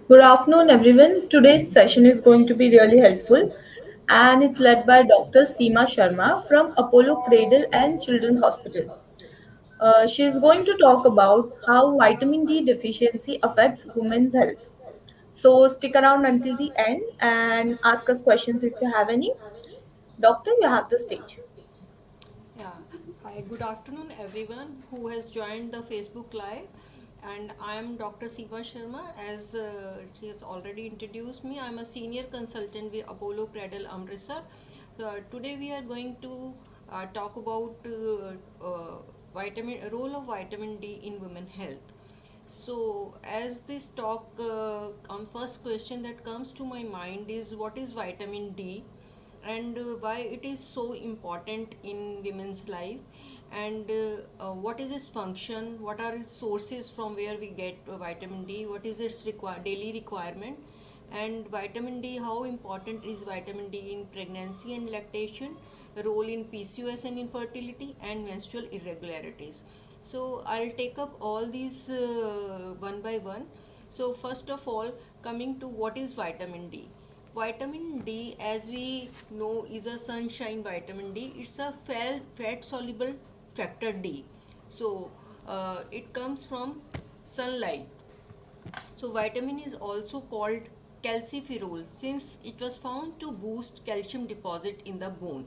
Good afternoon, everyone. Today's session is going to be really helpful and it's led by Dr. Seema Sharma from Apollo Cradle and Children's Hospital. She is going to talk about how vitamin D deficiency affects women's health. So stick around until the end and ask us questions if you have any. Doctor, you have the stage. Yeah, hi, good afternoon everyone who has joined the Facebook Live. And I am Dr. Seema Sharma. As she has already introduced me, I am a senior consultant with Apollo Cradle Amritsar. So, today we are going to talk about vitamin role of vitamin D in women health. So, as this talk, first question that comes to my mind is what is vitamin D and why it is so important in women's life and what is its function, what are its sources from where we get vitamin D, what is its daily requirement, and vitamin D, how important is vitamin D in pregnancy and lactation, role in PCOS and infertility, and menstrual irregularities. So I'll take up all these one by one. So first of all, coming to what is vitamin D. Vitamin D, as we know, is a sunshine vitamin D. It's a fat soluble factor D. So it comes from sunlight. So vitamin is also called calciferol since it was found to boost calcium deposit in the bone.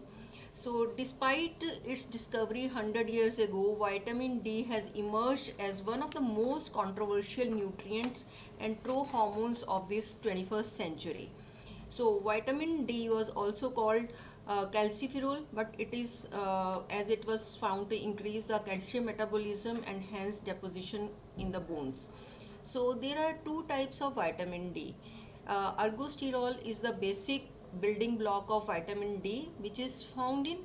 So despite its discovery 100 years ago, vitamin D has emerged as one of the most controversial nutrients and pro-hormones of this 21st century. So vitamin D was also called calciferol, but it is as it was found to increase the calcium metabolism and hence deposition in the bones. So there are two types of vitamin D. Ergosterol is the basic building block of vitamin D, which is found in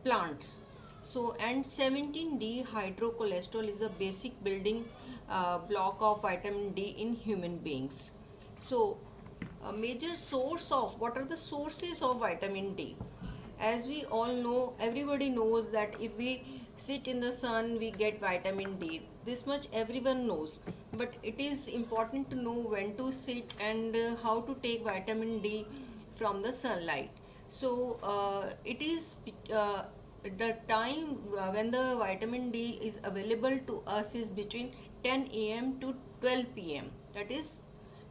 plants. So and 17D hydrocholesterol is a basic building block of vitamin D in human beings. So a major source of what are the sources of vitamin D? As we all know, everybody knows that if we sit in the sun we get vitamin D. This much everyone knows, but it is important to know when to sit and how to take vitamin D from the sunlight. So it is the time when the vitamin D is available to us is between 10 a.m. to 12 p.m. That is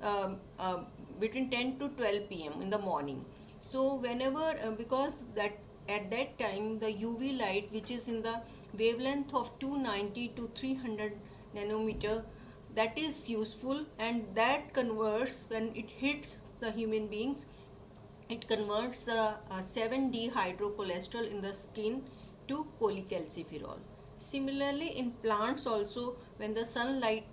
um, uh, between 10 to 12 p.m. in the morning. So whenever because that at that time the UV light, which is in the wavelength of 290 to 300 nanometer, that is useful, and that converts when it hits the human beings, it converts the 7D hydrocholesterol in the skin to cholecalciferol. Similarly, in plants also, when the sunlight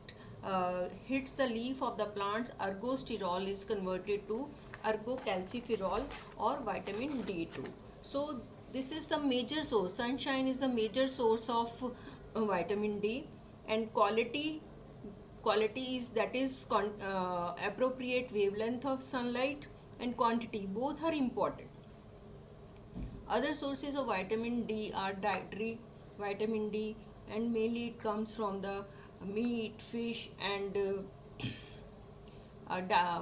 hits the leaf of the plants, ergosterol is converted to ergocalciferol or vitamin D2. So this is the major source. Sunshine is the major source of vitamin D, and quality is that is appropriate wavelength of sunlight, and quantity both are important. Other sources of vitamin D are dietary vitamin D, and mainly it comes from the meat, fish, and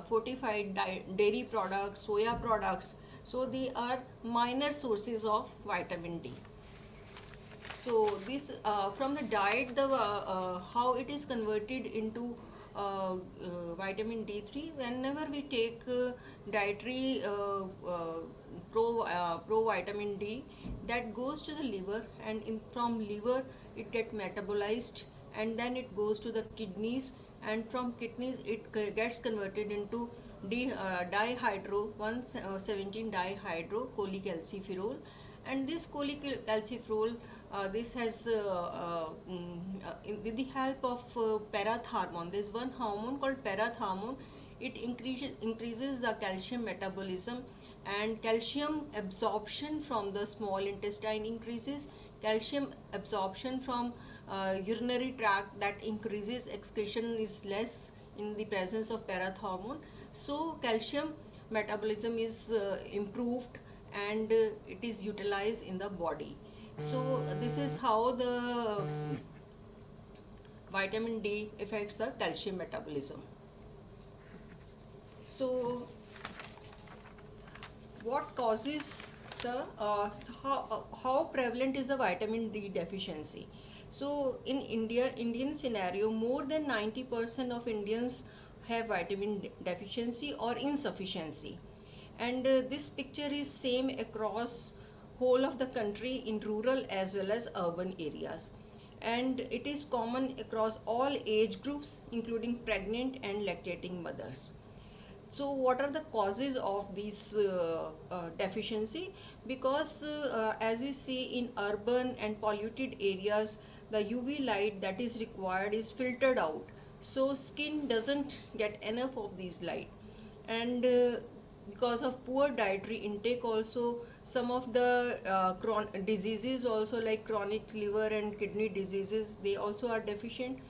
fortified dairy products, soya products. So they are minor sources of vitamin D. So this from the diet, the how it is converted into vitamin D3. Whenever we take dietary pro vitamin D, that goes to the liver, and from liver it get metabolized, and then it goes to the kidneys, and from kidneys it gets converted into dihydro 117 dihydro cholecalciferol, and this cholecalciferol this has with the help of parathormone. There is one hormone called parathormone. It increases the calcium metabolism, and calcium absorption from the small intestine increases. Calcium absorption from urinary tract, that increases. Excretion is less in the presence of parathormone. So calcium metabolism is improved, and it is utilized in the body. So this is how the vitamin D affects the calcium metabolism. So what causes the how prevalent is the vitamin D deficiency? So in Indian scenario, more than 90% of Indians have vitamin deficiency or insufficiency, and this picture is same across whole of the country in rural as well as urban areas, and it is common across all age groups including pregnant and lactating mothers. So what are the causes of this deficiency? Because as we see in urban and polluted areas, the UV light that is required is filtered out, so skin doesn't get enough of these light. And because of poor dietary intake also, some of the diseases also, like chronic liver and kidney diseases, they also are deficient.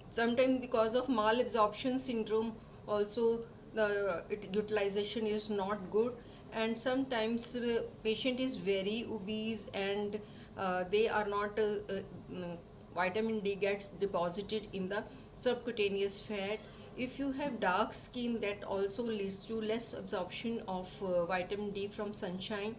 Sometimes because of malabsorption syndrome also, the utilization is not good. And sometimes patient is very obese, and they are not vitamin D gets deposited in the subcutaneous fat. If you have dark skin, that also leads to less absorption of vitamin D from sunshine.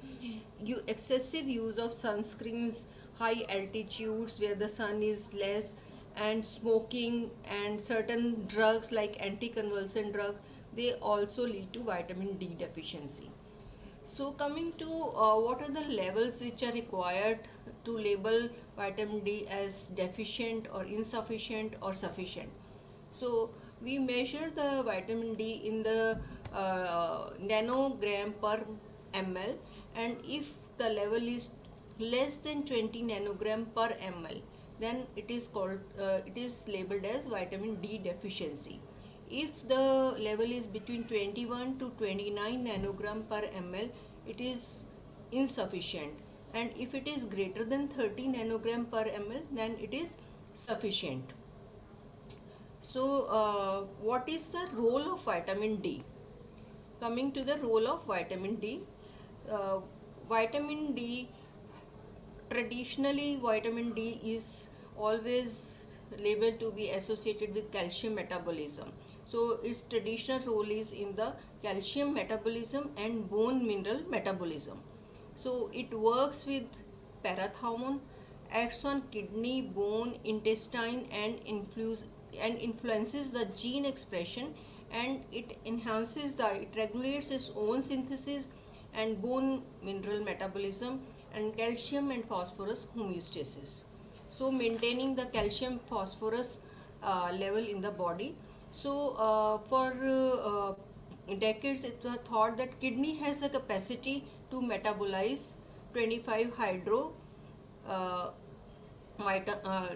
You excessive use of sunscreens, high altitudes where the sun is less, and smoking and certain drugs like anticonvulsant drugs, they also lead to vitamin D deficiency. So coming to what are the levels which are required to label vitamin D as deficient or insufficient or sufficient. So we measure the vitamin D in the nanogram per ml, and if the level is less than 20 nanogram per ml, then it is called it is labeled as vitamin D deficiency. If the level is between 21 to 29 nanogram per ml, it is insufficient, and if it is greater than 30 nanogram per ml, then it is sufficient. So, what is the role of vitamin D? Coming to the role of vitamin D, uh, vitamin D, traditionally vitamin D is always labeled to be associated with calcium metabolism. So its traditional role is in the calcium metabolism and bone mineral metabolism. So it works with parathormone, acts on kidney, bone, intestine, and influences the gene expression, and it regulates its own synthesis and bone mineral metabolism, and calcium and phosphorus homeostasis, so maintaining the calcium phosphorus level in the body. So for decades it's a thought that kidney has the capacity to metabolize 25 hydro uh,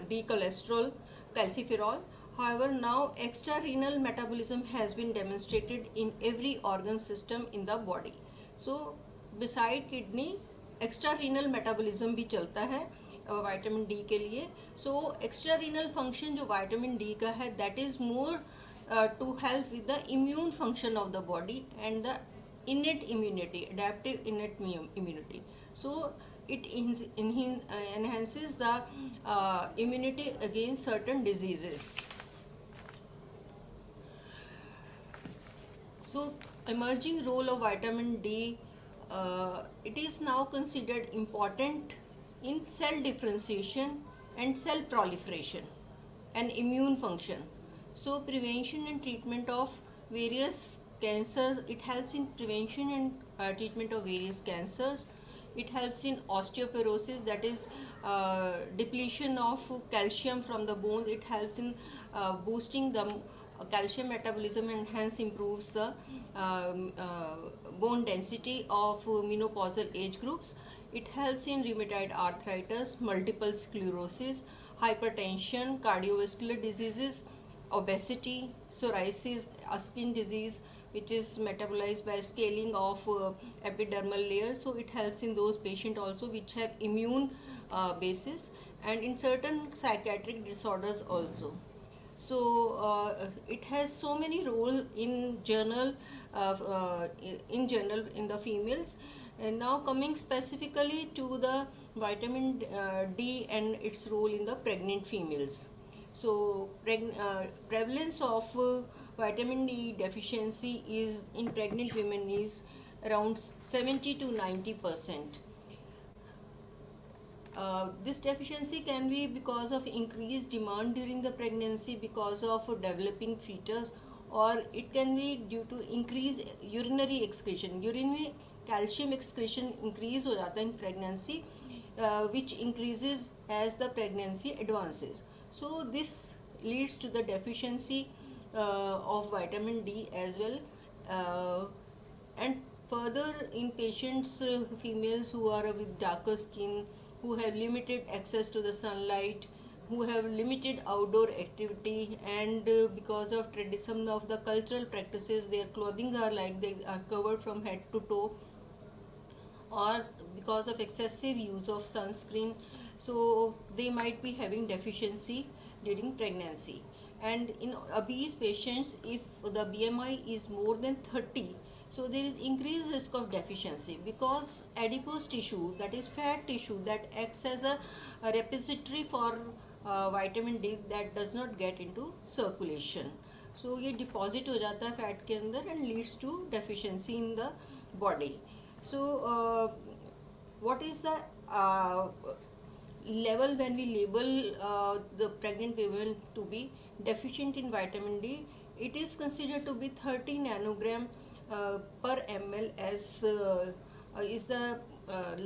D cholesterol, calciferol. However, now extrarenal metabolism has been demonstrated in every organ system in the body. So, beside kidney, extrarenal metabolism भी चलता है vitamin D के लिए. So, extrarenal function जो vitamin D का है, that is more to help with the immune function of the body and the innate immunity, adaptive innate immunity. So it enhances the immunity against certain diseases. So emerging role of vitamin D, it is now considered important in cell differentiation and cell proliferation and immune function. So prevention and treatment of various cancers, it helps in prevention and treatment of various cancers. It helps in osteoporosis, that is depletion of calcium from the bones. It helps in boosting the calcium metabolism, and hence improves the bone density of menopausal age groups. It helps in rheumatoid arthritis, multiple sclerosis, hypertension, cardiovascular diseases, obesity, psoriasis, a skin disease which is metabolized by scaling of epidermal layer. So it helps in those patients also which have immune basis, and in certain psychiatric disorders also. So it has so many role in general, in the females. And now coming specifically to the vitamin D and its role in the pregnant females. So prevalence of vitamin D deficiency is in pregnant women is around 70 to 90%. This deficiency can be because of increased demand during the pregnancy because of developing fetus, or it can be due to increased urinary excretion. Urinary calcium excretion increase हो जाता है in pregnancy, which increases as the pregnancy advances. So this leads to the deficiency of vitamin D as well. And further, in patients, females who are with darker skin, who have limited access to the sunlight, who have limited outdoor activity, and because of some of the cultural practices, their clothing are like they are covered from head to toe, or because of excessive use of sunscreen, so they might be having deficiency during pregnancy. And in obese patients, if the BMI is more than 30, so there is increased risk of deficiency, because adipose tissue, that is fat tissue, that acts as a repository for vitamin D, that does not get into circulation. So ये deposit हो जाता है fat के अंदर and leads to deficiency in the body. So what is the level when we label the pregnant women to be deficient in vitamin D? It is considered to be 30 nanogram per ml as is the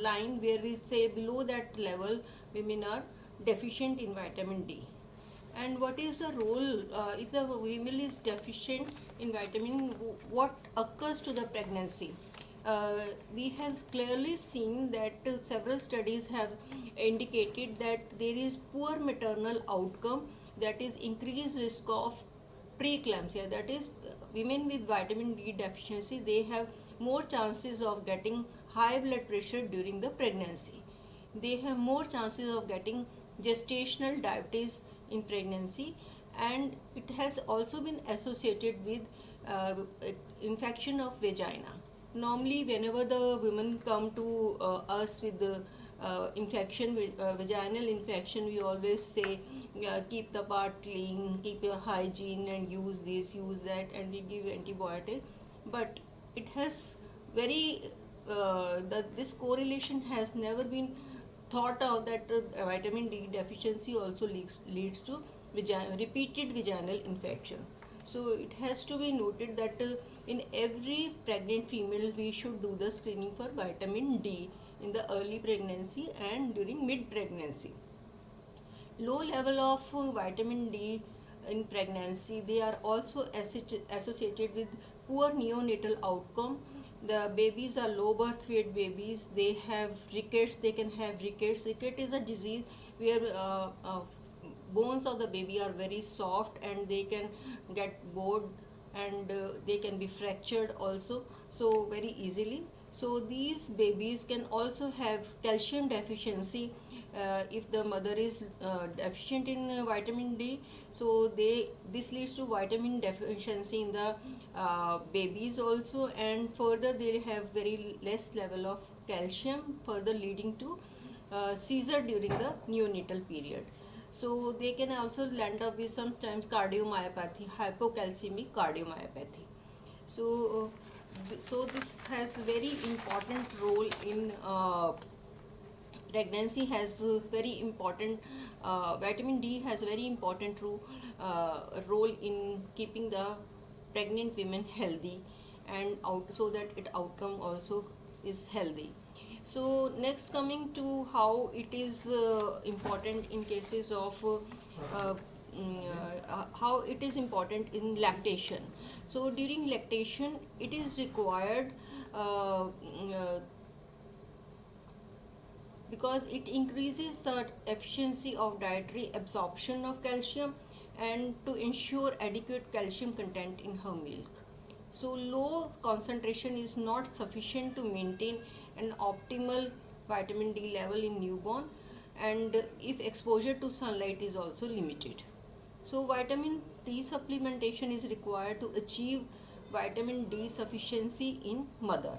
line where we say below that level women are deficient in vitamin D. And what is the role, if the female is deficient in vitamin, what occurs to the pregnancy? We have clearly seen that several studies have indicated that there is poor maternal outcome, that is increased risk of preeclampsia, that is women with vitamin D deficiency, they have more chances of getting high blood pressure during the pregnancy. They have more chances of getting gestational diabetes in pregnancy, and it has also been associated with uh, infection of vagina. Normally whenever the women come to us with the infection, vaginal infection, we always say keep the part clean, keep your hygiene, and use this, use that, and we give antibiotic. But it has very that this correlation has never been thought of, that vitamin D deficiency also leads to repeated vaginal infection. So it has to be noted that in every pregnant female we should do the screening for vitamin D in the early pregnancy and during mid pregnancy. Low level of vitamin D in pregnancy, they are also associated with poor neonatal outcome. The babies are low birth weight babies, they have rickets, they can have rickets. Ricket is a disease where bones of the baby are very soft and they can get bored, and they can be fractured also, so very easily. So these babies can also have calcium deficiency if the mother is deficient in vitamin D. So this leads to vitamin deficiency in the babies also, and further they have very less level of calcium, further leading to seizure during the neonatal period. So they can also land up with sometimes cardiomyopathy, hypocalcemic cardiomyopathy. So so this has very important role in pregnancy, has very important vitamin D has very important role in keeping the pregnant women healthy, and out so that it outcome also is healthy. So next, coming to how it is important in cases of how it is important in lactation. So during lactation it is required because it increases the efficiency of dietary absorption of calcium and to ensure adequate calcium content in her milk. So low concentration is not sufficient to maintain an optimal vitamin D level in newborn, and if exposure to sunlight is also limited. So vitamin D supplementation is required to achieve vitamin D sufficiency in mother.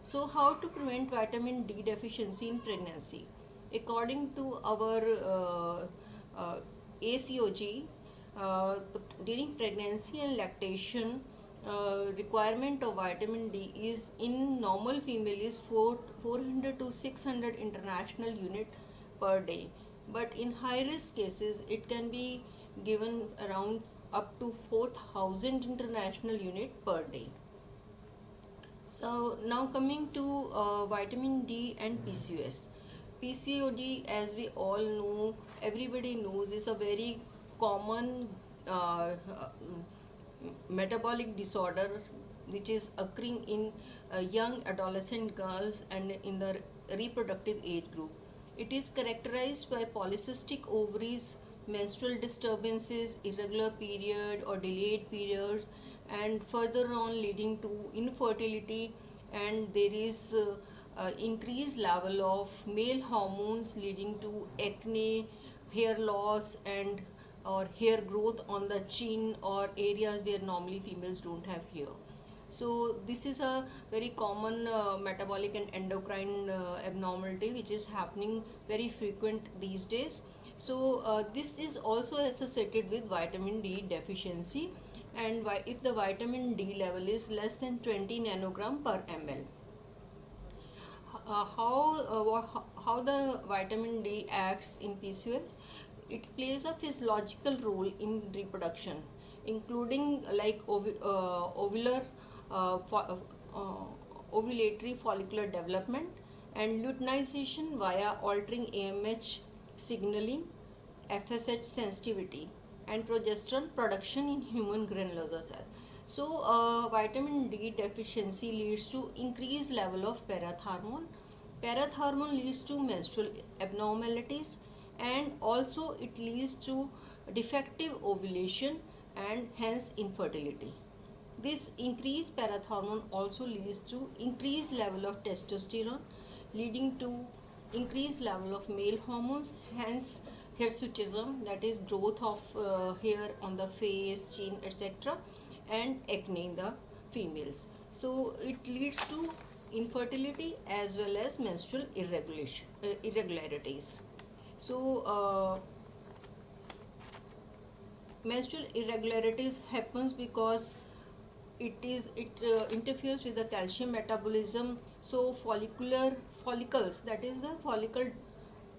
So how to prevent vitamin D deficiency in pregnancy? According to our ACOG, During pregnancy and lactation, requirement of vitamin D is in normal female is 400 to 600 international unit per day, but in high risk cases it can be given around up to 4000 international unit per day. So now coming to vitamin D and PCOS. PCOD, as we all know, everybody knows, is a very common metabolic disorder which is occurring in young adolescent girls and in the reproductive age group. It is characterized by polycystic ovaries, menstrual disturbances, irregular period or delayed periods, and further on leading to infertility, and there is increased level of male hormones leading to acne, hair loss, and or hair growth on the chin or areas where normally females don't have hair. So this is a very common metabolic and endocrine abnormality which is happening very frequent these days. So this is also associated with vitamin D deficiency, and if the vitamin D level is less than 20 nanogram per ml. How the vitamin D acts in PCOS? It plays a physiological role in reproduction, including like ovular ovulatory follicular development and luteinization via altering AMH signaling, FSH sensitivity, and progesterone production in human granulosa cell. So, vitamin D deficiency leads to increased level of parathormone. Parathormone leads to menstrual abnormalities, and also it leads to defective ovulation and hence infertility. This increased parathormone also leads to increased level of testosterone, leading to increased level of male hormones, hence hirsutism, that is growth of hair on the face, chin, etc., and acne in the females. So it leads to infertility as well as menstrual irregularities. So menstrual irregularities happens because it interferes with the calcium metabolism. So follicles, that is the follicle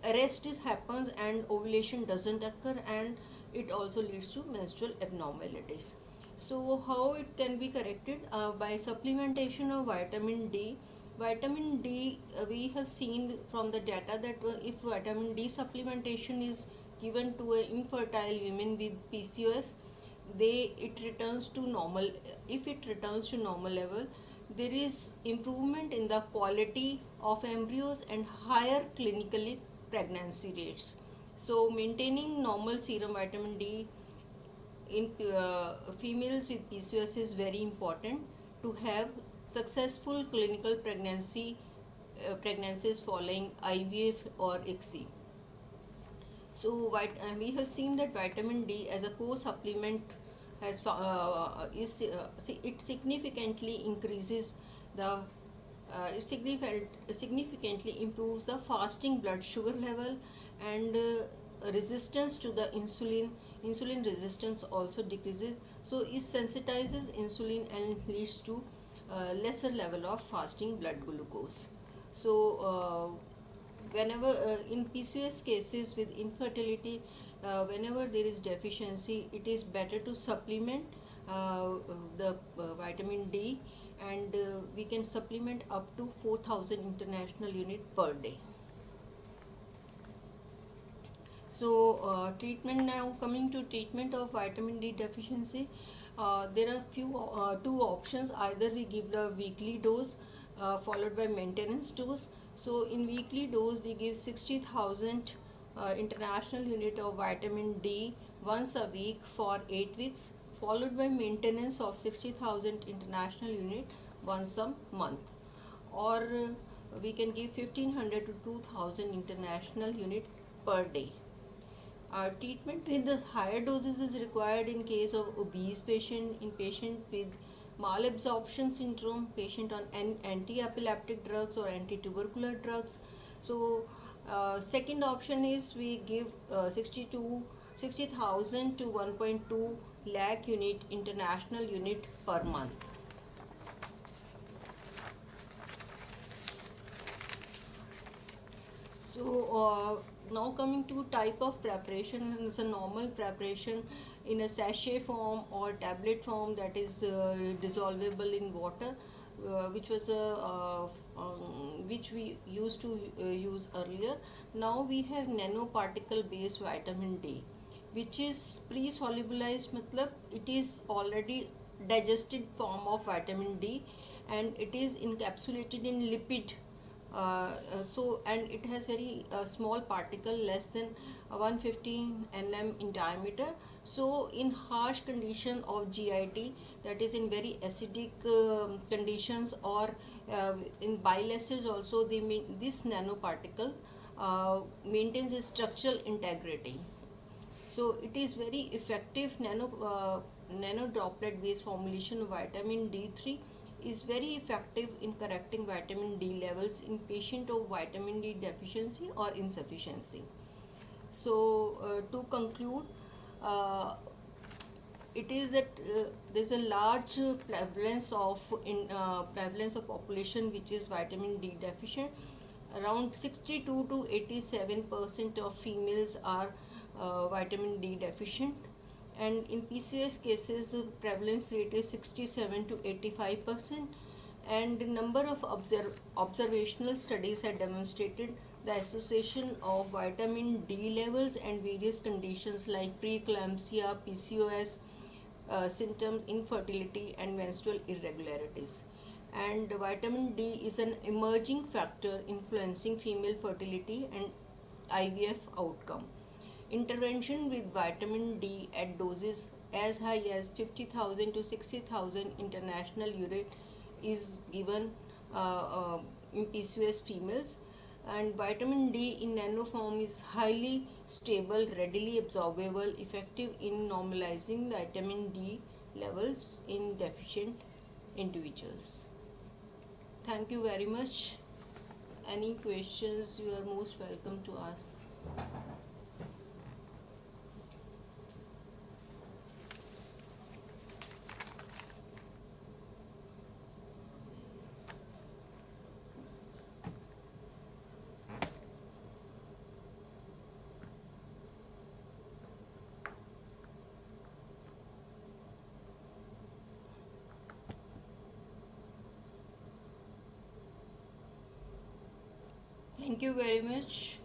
arrest is happens and ovulation doesn't occur, and it also leads to menstrual abnormalities. So how it can be corrected? By supplementation of vitamin D. Vitamin D, we have seen from the data that if vitamin D supplementation is given to an infertile women with PCOS, they it returns to normal. If it returns to normal level, there is improvement in the quality of embryos and higher clinically pregnancy rates. So maintaining normal serum vitamin D in females with PCOS is very important to have successful clinical pregnancies following IVF or ICSI. So we have seen that vitamin D as a core supplement it significantly increases the significantly improves the fasting blood sugar level, and resistance to the insulin resistance also decreases. So it sensitizes insulin and leads to lesser level of fasting blood glucose. So whenever in PCOS cases with infertility, whenever there is deficiency, it is better to supplement the vitamin D, and we can supplement up to 4000 international unit per day. So treatment, now coming to treatment of vitamin D deficiency, there are two options. Either we give the weekly dose followed by maintenance dose. So in weekly dose we give 60,000 international unit of vitamin D once a week for 8 weeks, followed by maintenance of 60,000 international unit once a month. Or we can give 1500 to 2000 international unit per day. Treatment with the higher doses is required in case of obese patient, in patient with malabsorption syndrome, patient on anti-epileptic drugs or anti-tubercular drugs. So second option is we give 60 to 60,000 to 1.2 lakh unit international unit per month. So now coming to type of preparation, it's a normal preparation in a sachet form or tablet form that is dissolvable in water, which was which we used to use earlier. Now we have nanoparticle based vitamin D, which is pre-solubilized, matlab it is already digested form of vitamin D, and it is encapsulated in lipid, and it has very small particle less than 115 nm in diameter. So in harsh condition of GIT, that is in very acidic conditions, or in bile acids also, this nanoparticle maintains a structural integrity. So it is very effective. Nano droplet based formulation of vitamin D3 is very effective in correcting vitamin D levels in patient of vitamin D deficiency or insufficiency. So to conclude, uh, it is that there's a large prevalence of population which is vitamin D deficient. Around 62 to 87% of females are vitamin D deficient, and in PCOS cases prevalence rate is 67 to 85%, and the number of observational studies have demonstrated the association of vitamin D levels and various conditions like preeclampsia, PCOS, symptoms, infertility, and menstrual irregularities. And vitamin D is an emerging factor influencing female fertility and IVF outcome. Intervention with vitamin D at doses as high as 50,000 to 60,000 international unit is given in PCOS females. And vitamin D in nano form is highly stable, readily absorbable, effective in normalizing vitamin D levels in deficient individuals. Thank you very much. Any questions, you are most welcome to ask. Thank you very much.